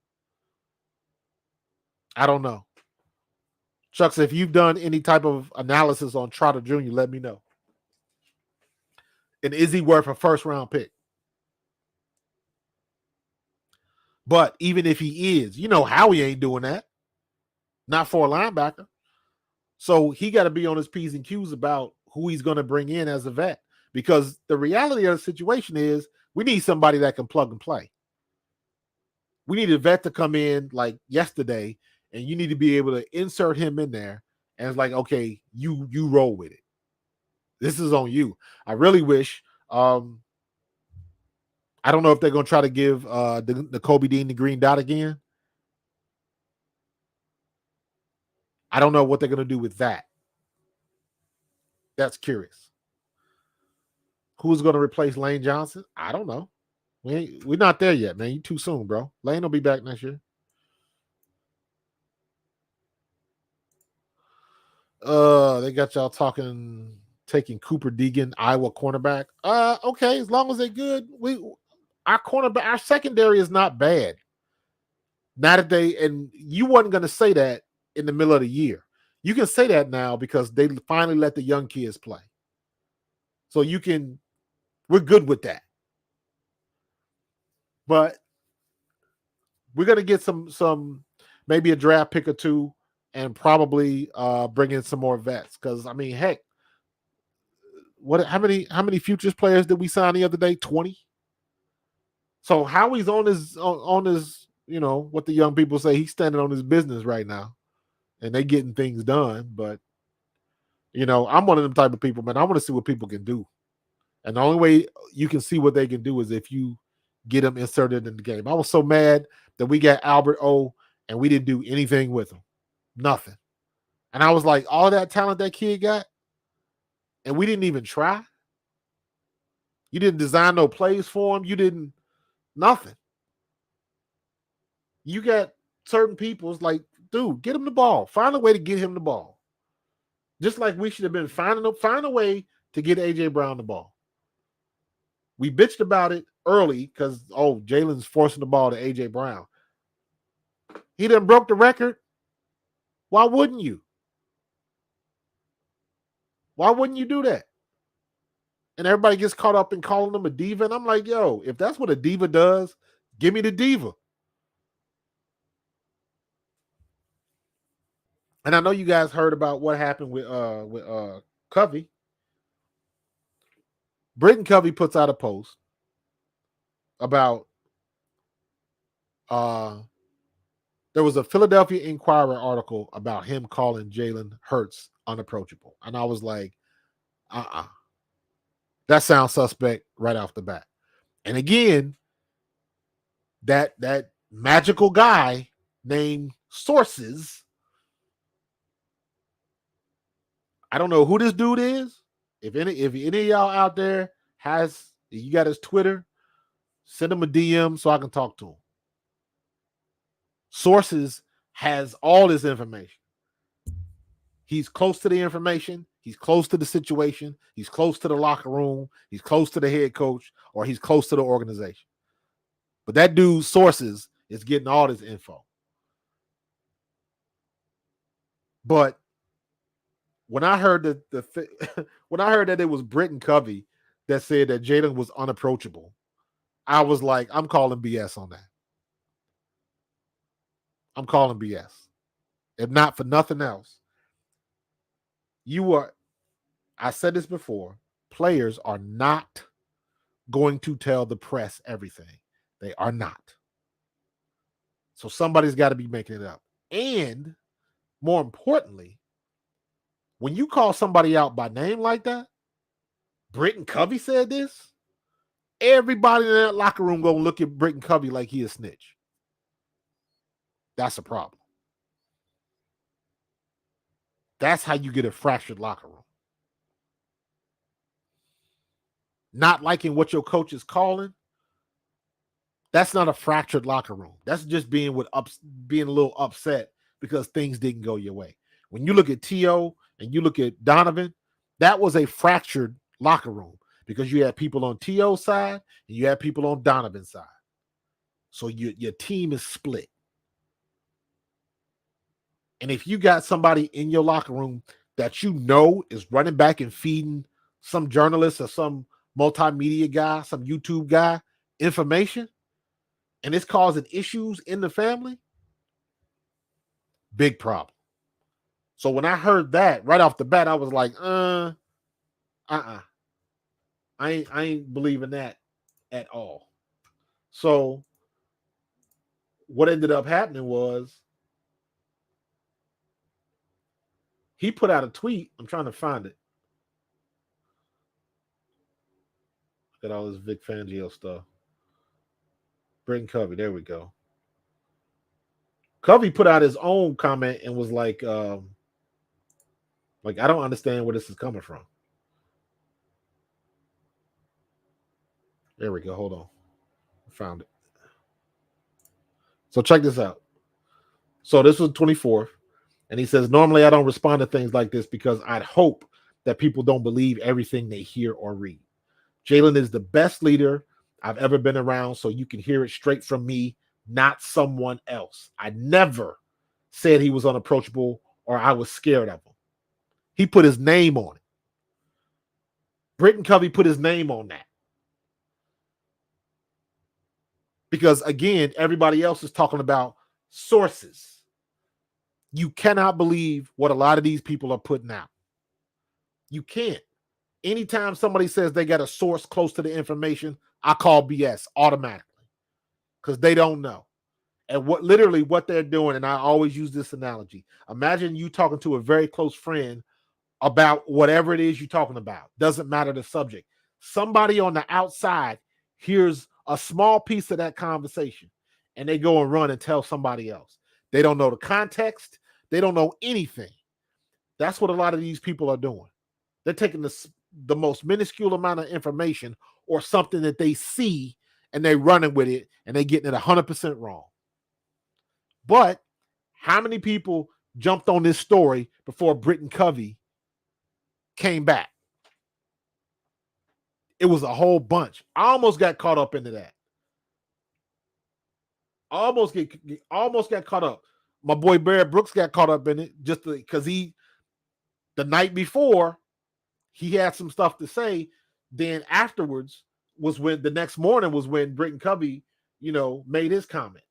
I don't know. Chucks, if you've done any type of analysis on Trotter Jr., let me know. And is he worth a first-round pick? But even if he is, you know Howie ain't doing that. Not for a linebacker. So he got to be on his P's and Q's about who he's going to bring in as a vet. Because the reality of the situation is we need somebody that can plug and play. We need a vet to come in like yesterday, and you need to be able to insert him in there. And it's like, okay, you roll with it. This is on you. I really wish. I don't know if they're going to try to give the Kobe Dean the green dot again. I don't know what they're going to do with that. That's curious. Who's going to replace Lane Johnson? I don't know. We're not there yet, man. You too soon, bro. Lane will be back next year. They got y'all taking Cooper Deegan, Iowa cornerback. Okay, as long as they're good. Our secondary is not bad. And you wasn't going to say that in the middle of the year. You can say that now because they finally let the young kids play. So we're good with that. But we're going to get some maybe a draft pick or two and probably bring in some more vets. Because I mean, heck, how many futures players did we sign the other day? 20. So Howie's on his what the young people say, he's standing on his business right now, and they getting things done. But I'm one of them type of people, man. I want to see what people can do, and the only way you can see what they can do is if you get them inserted in the game. I was so mad that we got Albert O and we didn't do anything with him, nothing. And I was like, all that talent that kid got, and we didn't even try. You didn't design no plays for him. You didn't nothing. You got certain people's like, dude, get him the ball. Find a way to get him the ball. Just like we should have been find a way to get AJ Brown the ball. We bitched about it early because Jalen's forcing the ball to AJ Brown. He done broke the record. Why wouldn't you? Why wouldn't you do that? And everybody gets caught up in calling him a diva. And I'm like, yo, if that's what a diva does, give me the diva. And I know you guys heard about what happened with Covey. Britton Covey puts out a post about there was a Philadelphia Inquirer article about him calling Jalen Hurts unapproachable. And I was like, that sounds suspect right off the bat. And again, that magical guy named Sources, I don't know who this dude is. If any of y'all out there you got his Twitter, send him a DM so I can talk to him. Sources has all this information. He's close to the information. He's close to the situation. He's close to the locker room. He's close to the head coach, or he's close to the organization. But that dude, Sources, is getting all this info. But when I heard that it was Britton Covey that said that Jalen was unapproachable, I was like, I'm calling BS on that. I'm calling BS. If not for nothing else, I said this before, players are not going to tell the press everything. They are not. So somebody's got to be making it up. And more importantly, when you call somebody out by name like that, Britton Covey said this, everybody in that locker room gonna look at Britton Covey like he a snitch. That's a problem. That's how you get a fractured locker room. Not liking what your coach is calling, that's not a fractured locker room. That's just being a little upset because things didn't go your way. When you look at T.O. and you look at Donovan, that was a fractured locker room because you had people on T.O.'s side and you had people on Donovan's side. So your team is split. And if you got somebody in your locker room that you know is running back and feeding some journalist or some multimedia guy, some YouTube guy information, and it's causing issues in the family, big problem. So when I heard that right off the bat, I was like, I ain't believing that at all. So what ended up happening was he put out a tweet. I'm trying to find it. Look at all this Vic Fangio stuff. Britton Covey, there we go. Covey put out his own comment and was like I don't understand where this is coming from. There we go. Hold on. I found it. So check this out. So this was 24th. And he says, normally I don't respond to things like this because I'd hope that people don't believe everything they hear or read. Jalen is the best leader I've ever been around, so you can hear it straight from me, not someone else. I never said he was unapproachable or I was scared of him. He put his name on it. Britton Covey put his name on that. Because, again, everybody else is talking about sources. You cannot believe what a lot of these people are putting out. You can't. Anytime somebody says they got a source close to the information, I call BS automatically because they don't know. And what they're doing, and I always use this analogy. Imagine you talking to a very close friend about whatever it is you're talking about. Doesn't matter the subject. Somebody on the outside hears a small piece of that conversation and they go and run and tell somebody else. They don't know the context. They don't know anything. That's what a lot of these people are doing. They're taking the most minuscule amount of information or something that they see and they're running with it and they're getting it 100% wrong. But how many people jumped on this story before Britton Covey came back? It was a whole bunch. I almost got caught up into that. Almost got caught up. My boy Barrett Brooks got caught up in it just because the night before, he had some stuff to say. Then afterwards the next morning was when Britton Covey, made his comments.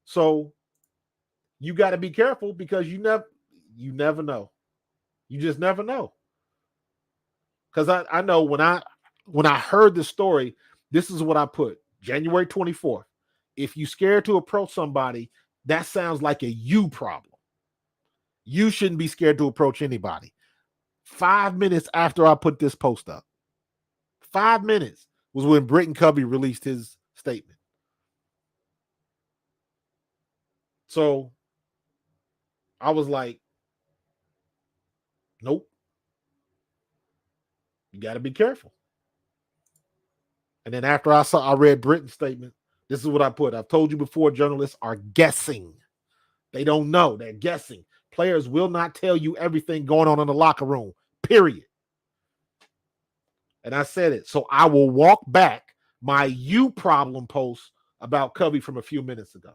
So you got to be careful because you never know. You just never know. Because I know when I heard this story, this is what I put. January 24th. If you're scared to approach somebody, that sounds like a you problem. You shouldn't be scared to approach anybody. 5 minutes after I put this post up, 5 minutes was when Britton Covey released his statement. So I was like, nope. You got to be careful. And then after I read Britton's statement, this is what I put. I've told you before, journalists are guessing. They don't know. They're guessing. Players will not tell you everything going on in the locker room, period. And I said it. So I will walk back my you problem post about Covey from a few minutes ago.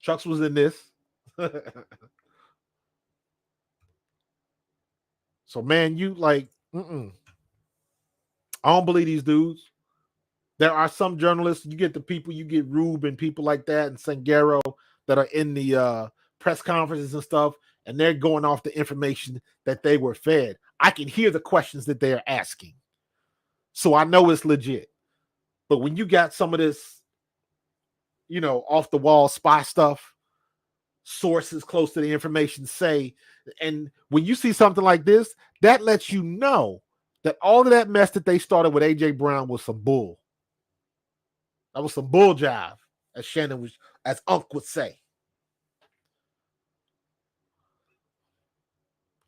Chucks was in this. So, man, I don't believe these dudes. There are some journalists, you get Rube and people like that and Sangaro that are in the press conferences and stuff, and they're going off the information that they were fed. I can hear the questions that they are asking. So I know it's legit. But when you got some of this, off the wall spy stuff, sources close to the information say, and when you see something like this, that lets you know that all of that mess that they started with A.J. Brown was some bull. That was some bull jive, as Unc would say.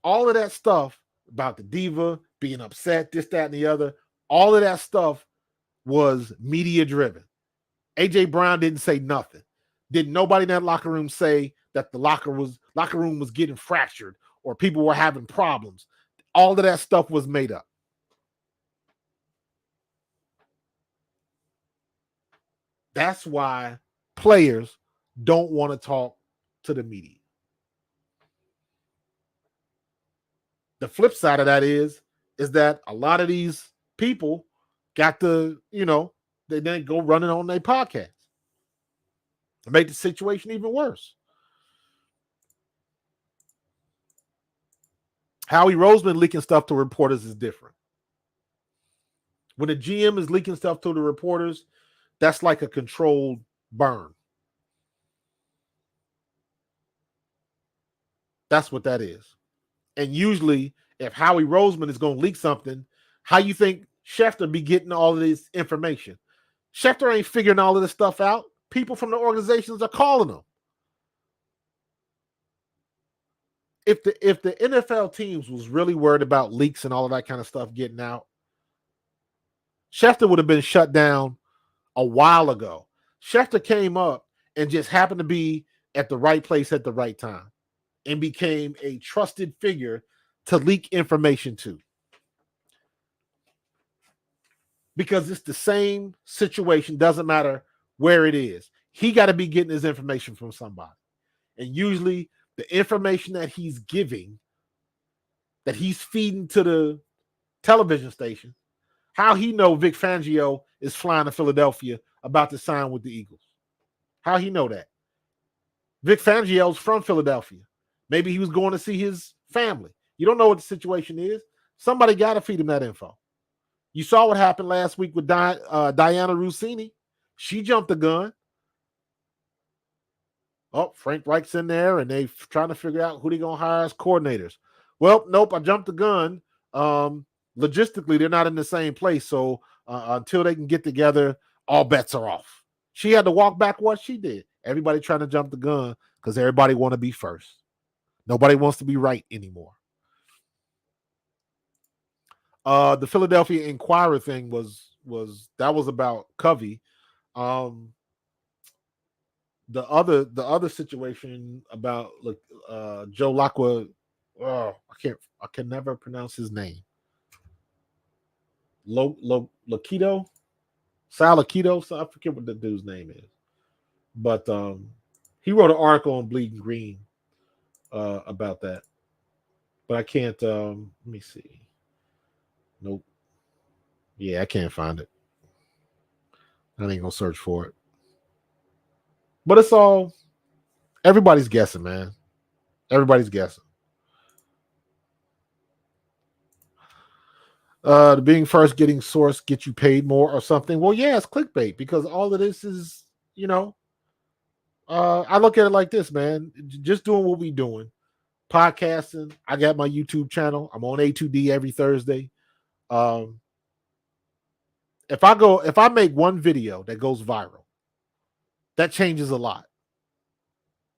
All of that stuff about the diva being upset, this, that, and the other, all of that stuff was media driven. A.J. Brown didn't say nothing. Did nobody in that locker room say that the locker room was getting fractured or people were having problems? All of that stuff was made up. That's why players don't want to talk to the media. The flip side of that is that a lot of these people got they then go running on their podcast and make the situation even worse. Howie Roseman leaking stuff to reporters is different. When the GM is leaking stuff to the reporters, that's like a controlled burn. That's what that is. And usually, if Howie Roseman is going to leak something, how you think Schefter be getting all of this information? Schefter ain't figuring all of this stuff out. People from the organizations are calling him. If the NFL teams was really worried about leaks and all of that kind of stuff getting out, Schefter would have been shut down a while ago. Schefter came up and just happened to be at the right place at the right time and became a trusted figure to leak information to. Because it's the same situation, doesn't matter where it is. He got to be getting his information from somebody. And usually the information that he's giving, that he's feeding to the television station, how he know Vic Fangio is flying to Philadelphia about to sign with the Eagles? How he know that? Vic Fangio's from Philadelphia. Maybe he was going to see his family. You don't know what the situation is. Somebody got to feed him that info. You saw what happened last week with Diana Rossini. She jumped the gun. Oh, Frank Reich's in there, and they trying to figure out who they're going to hire as coordinators. Well, nope, I jumped the gun. Logistically, they're not in the same place, so until they can get together, all bets are off. She had to walk back what she did. Everybody trying to jump the gun because everybody want to be first. Nobody wants to be right anymore. The Philadelphia Inquirer thing was about Covey. The other situation about Joe Lacqua, I can never pronounce his name. Laquito, Sal Laquito, so I forget what the dude's name is, but he wrote an article on Bleeding Green about that, but I can't. Let me see. Nope. Yeah, I can't find it. I ain't gonna search for it. But it's all, everybody's guessing, man. Everybody's guessing. The being first, getting source, get you paid more or something. Well, yeah, it's clickbait because all of this is, I look at it like this, man. Just doing what we doing. Podcasting. I got my YouTube channel. I'm on A2D every Thursday. If I make one video that goes viral, that changes a lot.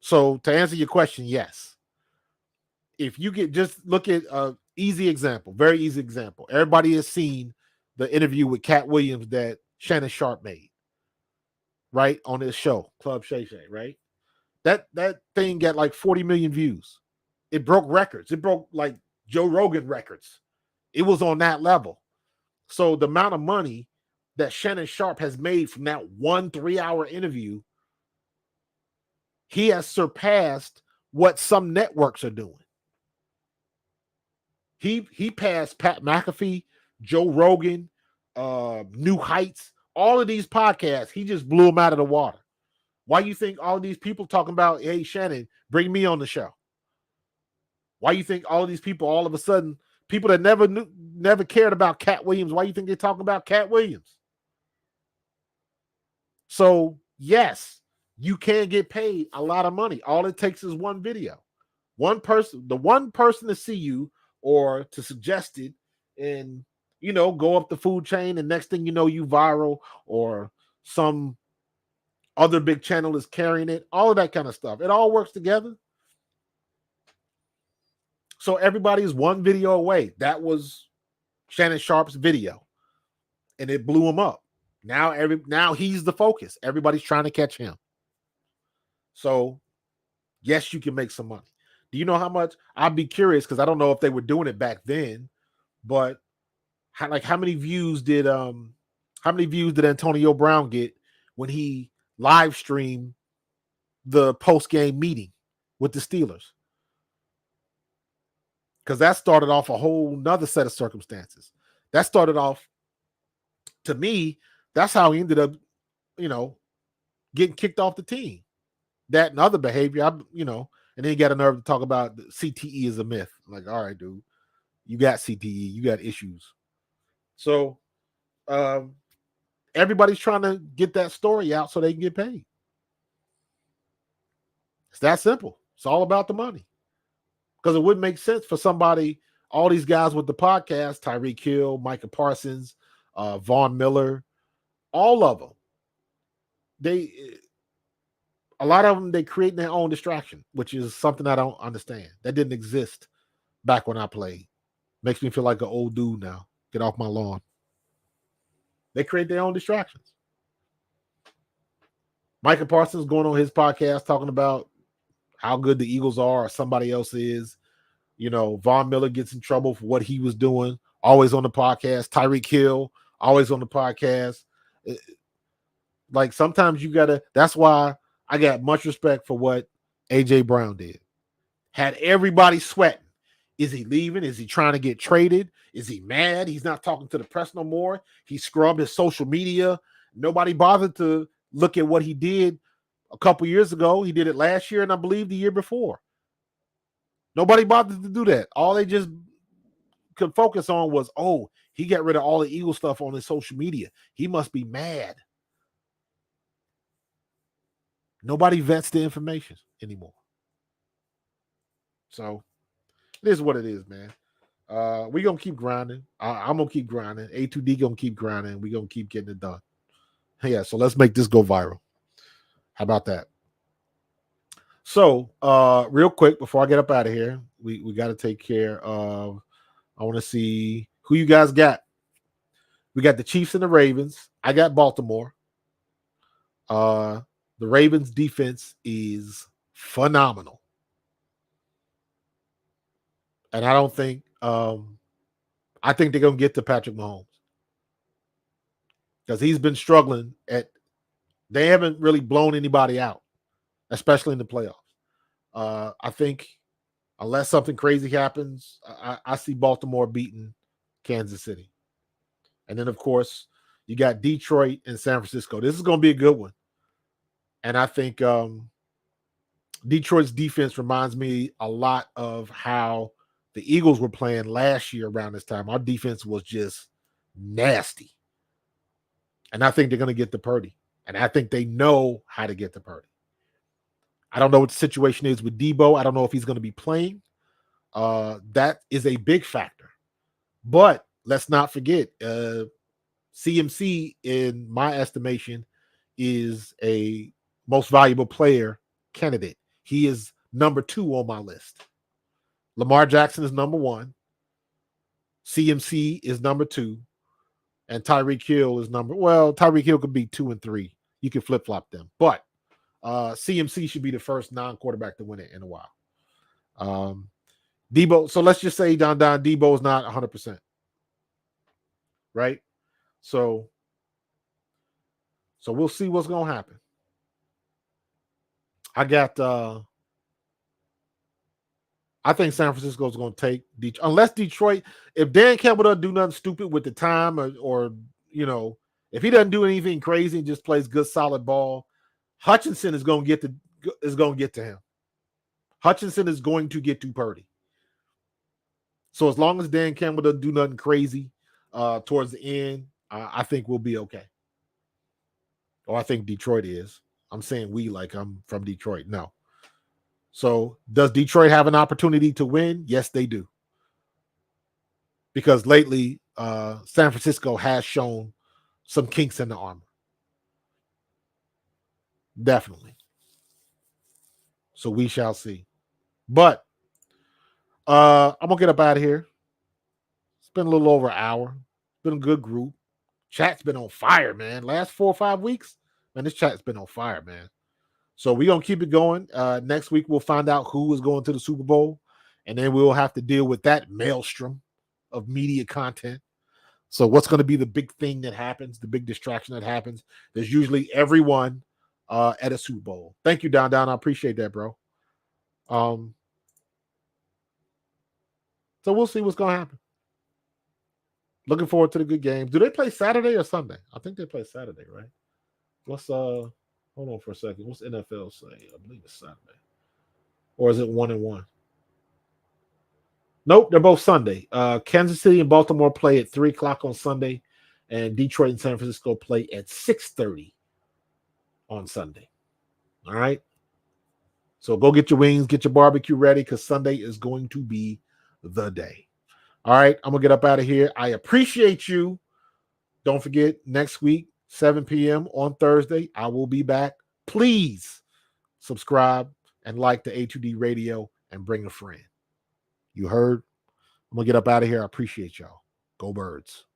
So to answer your question, yes. If you just look at easy example, very easy example. Everybody has seen the interview with Cat Williams that Shannon Sharp made, right? On his show, Club Shay Shay, right? That thing got like 40 million views. It broke records. It broke like Joe Rogan records. It was on that level. So the amount of money that Shannon Sharp has made from that 1 3-hour interview, he has surpassed what some networks are doing. He passed Pat McAfee, Joe Rogan, New Heights, all of these podcasts. He just blew them out of the water. Why you think all of these people talking about, hey, Shannon, bring me on the show? Why you think all of these people, all of a sudden, people that never cared about Cat Williams, why you think they're talking about Cat Williams? So, yes, you can get paid a lot of money. All it takes is one video. The one person to see you or to suggest it and, go up the food chain, and next thing you know, you viral, or some other big channel is carrying it, all of that kind of stuff. It all works together. So everybody's one video away. That was Shannon Sharp's video, and it blew him up. Now he's the focus. Everybody's trying to catch him. So, yes, you can make some money. Do you know how much? I'd be curious because I don't know if they were doing it back then, but how many views did Antonio Brown get when he live streamed the post-game meeting with the Steelers? Because that started off a whole nother set of circumstances. That started off, to me, that's how he ended up, getting kicked off the team. That and other behavior, and then he got a nerve to talk about CTE is a myth. I'm like, all right, dude, you got CTE, you got issues. So everybody's trying to get that story out so they can get paid. It's that simple. It's all about the money. Because it wouldn't make sense for somebody, all these guys with the podcast, Tyreek Hill, Micah Parsons, Von Miller, all of them, a lot of them, they create their own distraction, which is something I don't understand. That didn't exist back when I played. Makes me feel like an old dude now. Get off my lawn. They create their own distractions. Micah Parsons going on his podcast talking about how good the Eagles are or somebody else is. Von Miller gets in trouble for what he was doing, always on the podcast. Tyreek Hill, always on the podcast. Like sometimes you got to, that's why I got much respect for what A.J. Brown did. Had everybody sweating. Is he leaving? Is he trying to get traded? Is he mad? He's not talking to the press no more. He scrubbed his social media. Nobody bothered to look at what he did a couple years ago. He did it last year, and I believe the year before. Nobody bothered to do that. All they just could focus on was, oh, he got rid of all the Eagle stuff on his social media. He must be mad. Nobody vets the information anymore. So it is what it is, man. We're going to keep grinding. I'm going to keep grinding. A2D going to keep grinding. We're going to keep getting it done. Yeah, so let's make this go viral. How about that? So real quick, before I get up out of here, we got to take care of, I want to see who you guys got. We got the Chiefs and the Ravens. I got Baltimore. The Ravens defense is phenomenal. And I don't think I think they're going to get to Patrick Mahomes. Because he's been struggling they haven't really blown anybody out, especially in the playoffs. I think unless something crazy happens, I see Baltimore beating Kansas City. And then, of course, you got Detroit and San Francisco. This is going to be a good one. And I think Detroit's defense reminds me a lot of how the Eagles were playing last year around this time. Our defense was just nasty. And I think they're going to get to Purdy. And I think they know how to get to Purdy. I don't know what the situation is with Debo. I don't know if he's going to be playing. That is a big factor. But let's not forget, CMC, in my estimation, is a most valuable player candidate. He is number 2 on my list. Lamar Jackson is number 1. CMC is number 2. And Tyreek Hill is Tyreek Hill could be 2 and 3. You can flip-flop them. But CMC should be the first non-quarterback to win it in a while. Debo, so let's just say Don Debo is not 100%. Right? So we'll see what's going to happen. I think San Francisco is going to take Detroit. Unless Detroit, if Dan Campbell doesn't do nothing stupid with the time or if he doesn't do anything crazy and just plays good solid ball, Hutchinson is going to get to him. Hutchinson is going to get to Purdy. So as long as Dan Campbell doesn't do nothing crazy towards the end, I think we'll be okay. Or I think Detroit is. I'm saying we like I'm from Detroit. No. So does Detroit have an opportunity to win? Yes, they do. Because lately, San Francisco has shown some kinks in the armor. Definitely. So we shall see. But I'm going to get up out of here. It's been a little over an hour. It's been a good group. Chat's been on fire, man. Last 4 or 5 weeks, man, this chat's been on fire, man. So we're going to keep it going. Next week, we'll find out who is going to the Super Bowl. And then we'll have to deal with that maelstrom of media content. So what's going to be the big thing that happens, the big distraction that happens? There's usually everyone at a Super Bowl. Thank you, Don. I appreciate that, bro. So we'll see what's going to happen. Looking forward to the good games. Do they play Saturday or Sunday? I think they play Saturday, right? Let's hold on for a second. What's NFL say? I believe it's Saturday. Or is it 1-1? Nope, they're both Sunday. Kansas City and Baltimore play at 3 o'clock on Sunday, and Detroit and San Francisco play at 6:30 on Sunday. All right? So go get your wings, get your barbecue ready, because Sunday is going to be the day. All right, I'm going to get up out of here. I appreciate you. Don't forget, next week, 7 p.m. on Thursday, I will be back. Please subscribe and like the A2D Radio and bring a friend. You heard? I'm going to get up out of here. I appreciate y'all. Go Birds.